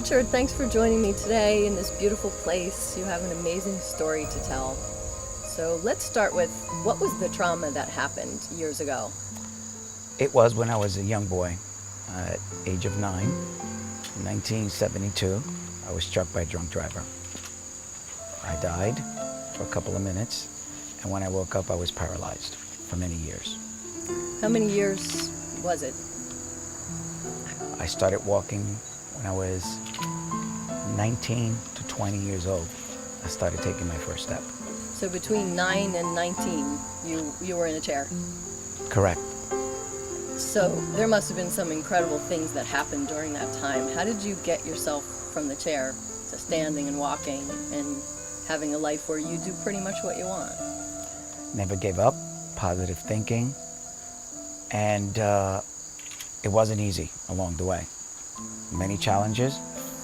Richard, thanks for joining me today in this beautiful place. You have an amazing story to tell. So let's start with, what was the trauma that happened years ago? It was when I was a young boy, at age of 9, in 1972. I was struck by a drunk driver. I died for a couple of minutes, and when I woke up, I was paralyzed for many years. How many years was it? I started walking when I was 19 to 20 years old. I started taking my first step. So between 9 and 19, you were in a chair. Correct. So there must have been some incredible things that happened during that time. How did you get yourself from the chair to standing and walking and having a life where you do pretty much what you want? Never gave up, positive thinking, and it wasn't easy along the way. Many challenges,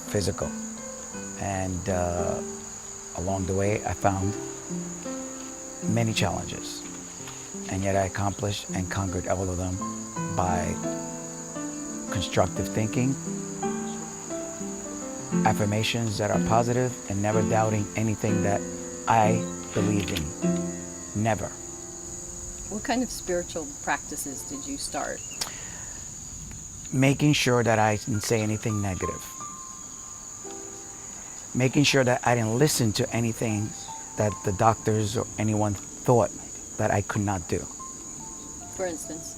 physical, and along the way I found many challenges, and yet I accomplished and conquered all of them by constructive thinking, affirmations that are positive, and never doubting anything that I believed in. Never. What kind of spiritual practices did you start? Making sure that I didn't say anything negative. Making sure that I didn't listen to anything that the doctors or anyone thought that I could not do. For instance?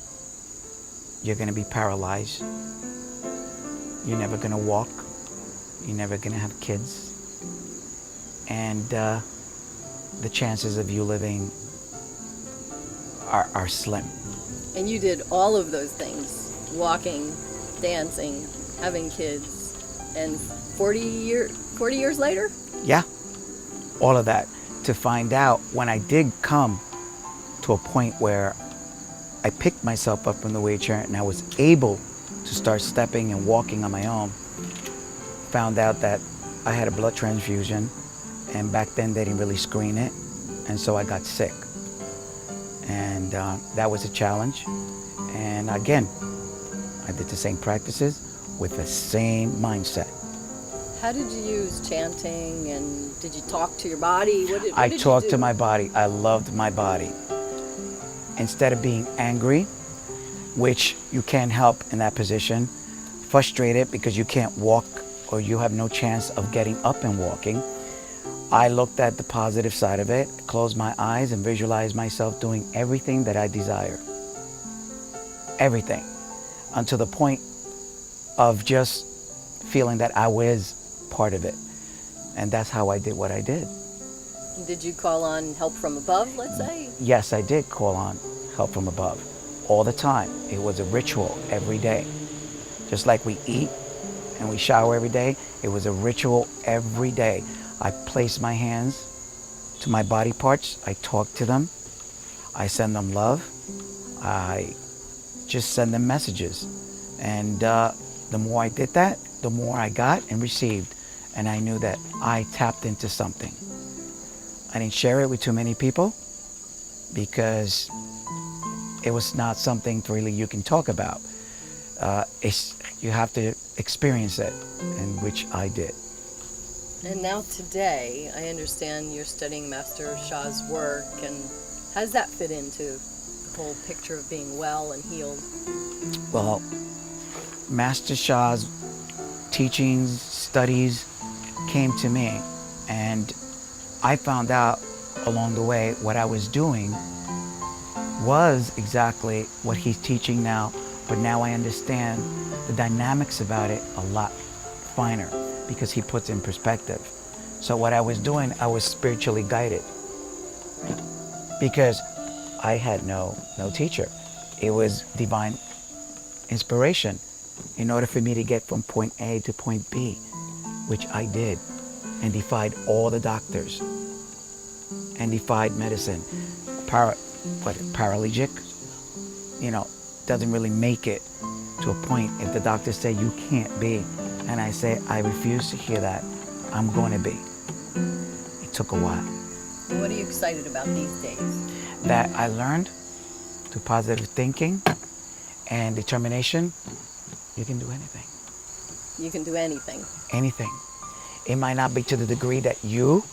You're going to be paralyzed. You're never going to walk. You're never going to have kids. And the chances of you living are slim. And you did all of those things. Walking, dancing, having kids, and 40 years later? Yeah, all of that. To find out when I did come to a point where I picked myself up from the wheelchair and I was able to start stepping and walking on my own, found out that I had a blood transfusion, and back then they didn't really screen it, and so I got sick. And that was a challenge. And again, I did the same practices with the same mindset. How did you use chanting, and did you talk to your body? What did I you talked do? to my body. I loved my body. Instead of being angry, which you can't help in that position, frustrated because you can't walk or you have no chance of getting up and walking, I looked at the positive side of it, closed my eyes and visualized myself doing everything that I desire. Everything. Until the point of just feeling that I was part of it. And that's how I did what I did. Did you call on help from above, let's say? Yes, I did call on help from above all the time. It was a ritual every day. Just like we eat and we shower every day, it was a ritual every day. I placed my hands to my body parts. I talk to them. I send them love. I just send them messages. And the more I did that, the more I got and received. And I knew that I tapped into something. I didn't share it with too many people because it was not something really you can talk about. You have to experience it, and which I did. And now today, I understand you're studying Master Shah's work, and how does that fit into the whole picture of being well and healed? Well, Master Shah's teachings, studies came to me, and I found out along the way what I was doing was exactly what he's teaching now, but now I understand the dynamics about it a lot finer because he puts in perspective. So what I was doing, I was spiritually guided because I had no teacher. It was divine inspiration in order for me to get from point A to point B, which I did, and defied all the doctors and defied medicine. Paralytic, doesn't really make it to a point if the doctors say you can't be. And I say, I refuse to hear that. I'm going to be. It took a while. What are you excited about these days? That I learned through positive thinking and determination, you can do anything. You can do anything. Anything. It might not be to the degree that you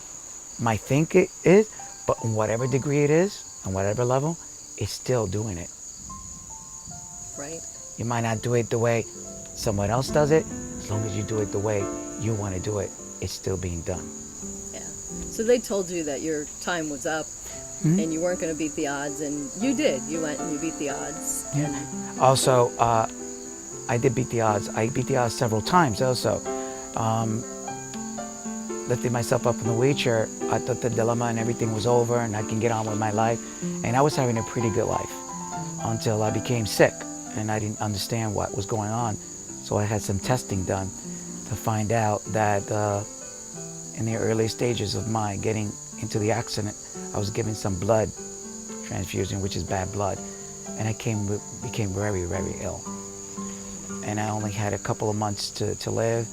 might think it is, but in whatever degree it is, on whatever level, it's still doing it. Right. You might not do it the way someone else does it. As long as you do it the way you want to do it, it's still being done. Yeah. So they told you that your time was up and you weren't going to beat the odds, and you did. You went and you beat the odds. Yeah. Also, I did beat the odds. I beat the odds several times also. Lifting myself up in the wheelchair, I thought the dilemma and everything was over and I can get on with my life. And I was having a pretty good life until I became sick and I didn't understand what was going on. So I had some testing done to find out that in the early stages of my getting into the accident, I was given some blood transfusion, which is bad blood. And I became very, very ill. And I only had a couple of months to live.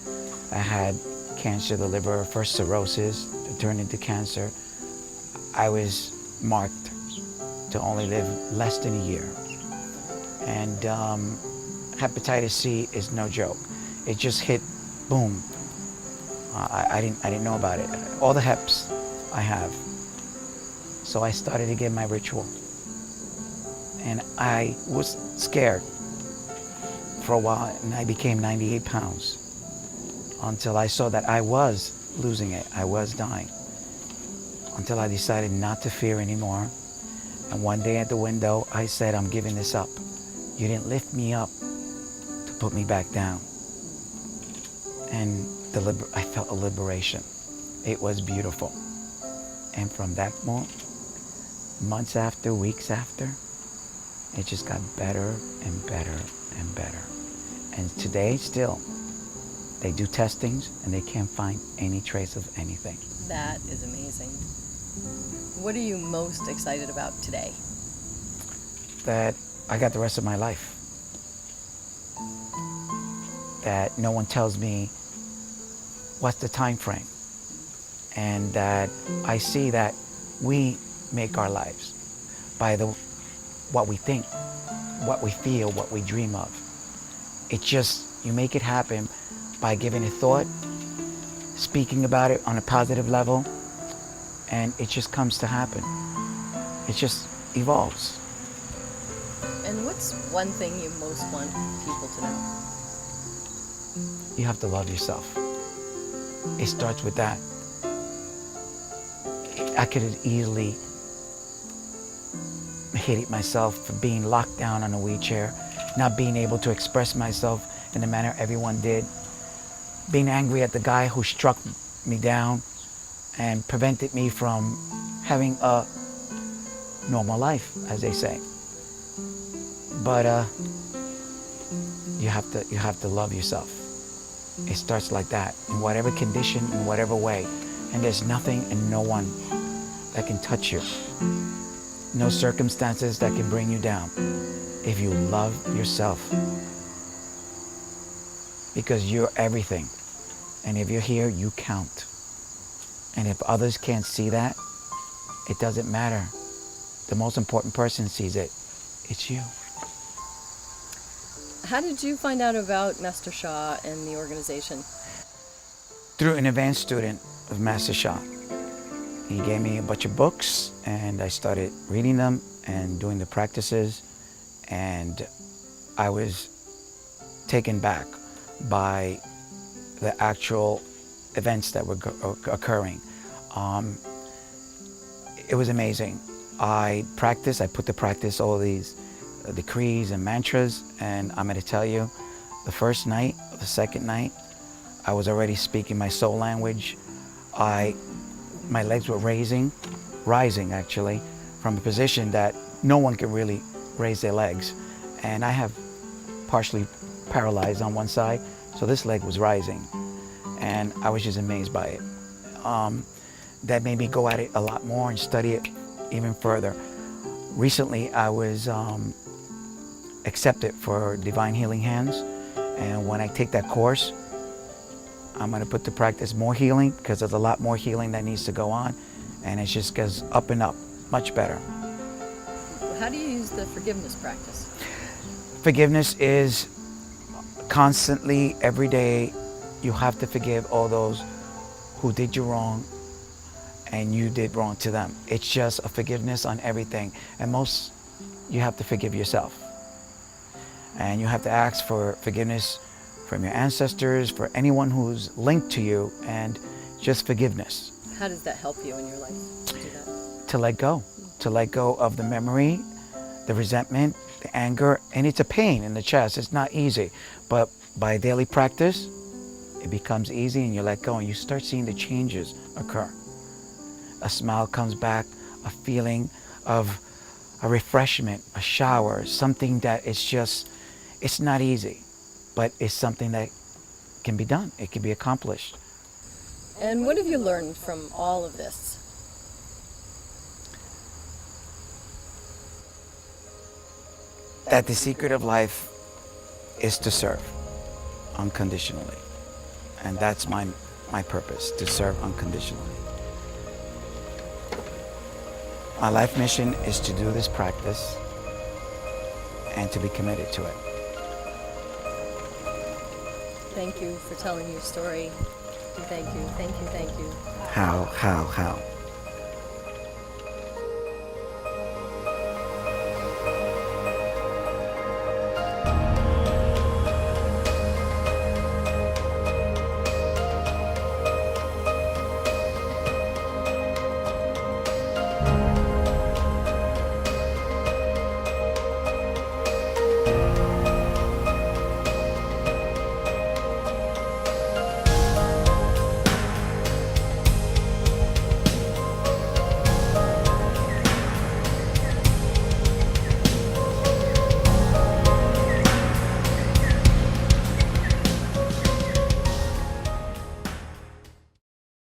I had cancer of the liver, first cirrhosis, it turned into cancer. I was marked to only live less than a year. And hepatitis C is no joke. It just hit, boom. I didn't know about it. All the heps I have. So I started to get my ritual. And I was scared for a while, and I became 98 pounds until I saw that I was losing it. I was dying. Until I decided not to fear anymore. And one day at the window, I said, I'm giving this up. You didn't lift me up to put me back down. And I felt a liberation. It was beautiful. And from that moment, months after, weeks after, it just got better and better and better. And today, still, they do testings and they can't find any trace of anything. That is amazing. What are you most excited about today? That I got the rest of my life. That no one tells me what's the time frame. And that I see that we make our lives by what we think, what we feel, what we dream of. It just, you make it happen by giving it thought, speaking about it on a positive level, and it just comes to happen. It just evolves. And what's one thing you most want people to know? You have to love yourself. It starts with that. I could have easily hated myself for being locked down on a wheelchair, not being able to express myself in the manner everyone did, being angry at the guy who struck me down and prevented me from having a normal life, as they say. But you have to love yourself. It starts like that, in whatever condition, in whatever way. And there's nothing and no one that can touch you. No circumstances that can bring you down if you love yourself. Because you're everything. And if you're here, you count. And if others can't see that, it doesn't matter. The most important person sees it. It's you. How did you find out about Master Shah and the organization? Through an advanced student of Master Shah. He gave me a bunch of books and I started reading them and doing the practices, and I was taken back by the actual events that were occurring. It was amazing. I put to practice all these decrees and mantras, and I'm going to tell you, the first night, the second night, I was already speaking my soul language. My legs were rising actually, from a position that no one can really raise their legs. And I have partially paralyzed on one side, so this leg was rising. And I was just amazed by it. That made me go at it a lot more and study it even further. Recently, I was accepted for Divine Healing Hands. And when I take that course, I'm going to put to practice more healing, because there's a lot more healing that needs to go on. And it just goes up and up, much better. How do you use the forgiveness practice? Forgiveness is constantly, every day, you have to forgive all those who did you wrong and you did wrong to them. It's just a forgiveness on everything. And most, you have to forgive yourself. And you have to ask for forgiveness from your ancestors, for anyone who's linked to you, and just forgiveness. How does that help you in your life to do that? To let go of the memory, the resentment, the anger, and it's a pain in the chest. It's not easy, but by daily practice, it becomes easy and you let go and you start seeing the changes occur. A smile comes back, a feeling of a refreshment, a shower, something that it's just, it's not easy, but it's something that can be done. It can be accomplished. And what have you learned from all of this? That the secret of life is to serve unconditionally. And that's my purpose, to serve unconditionally. My life mission is to do this practice and to be committed to it. Thank you for telling your story. Thank you, thank you, thank you. How?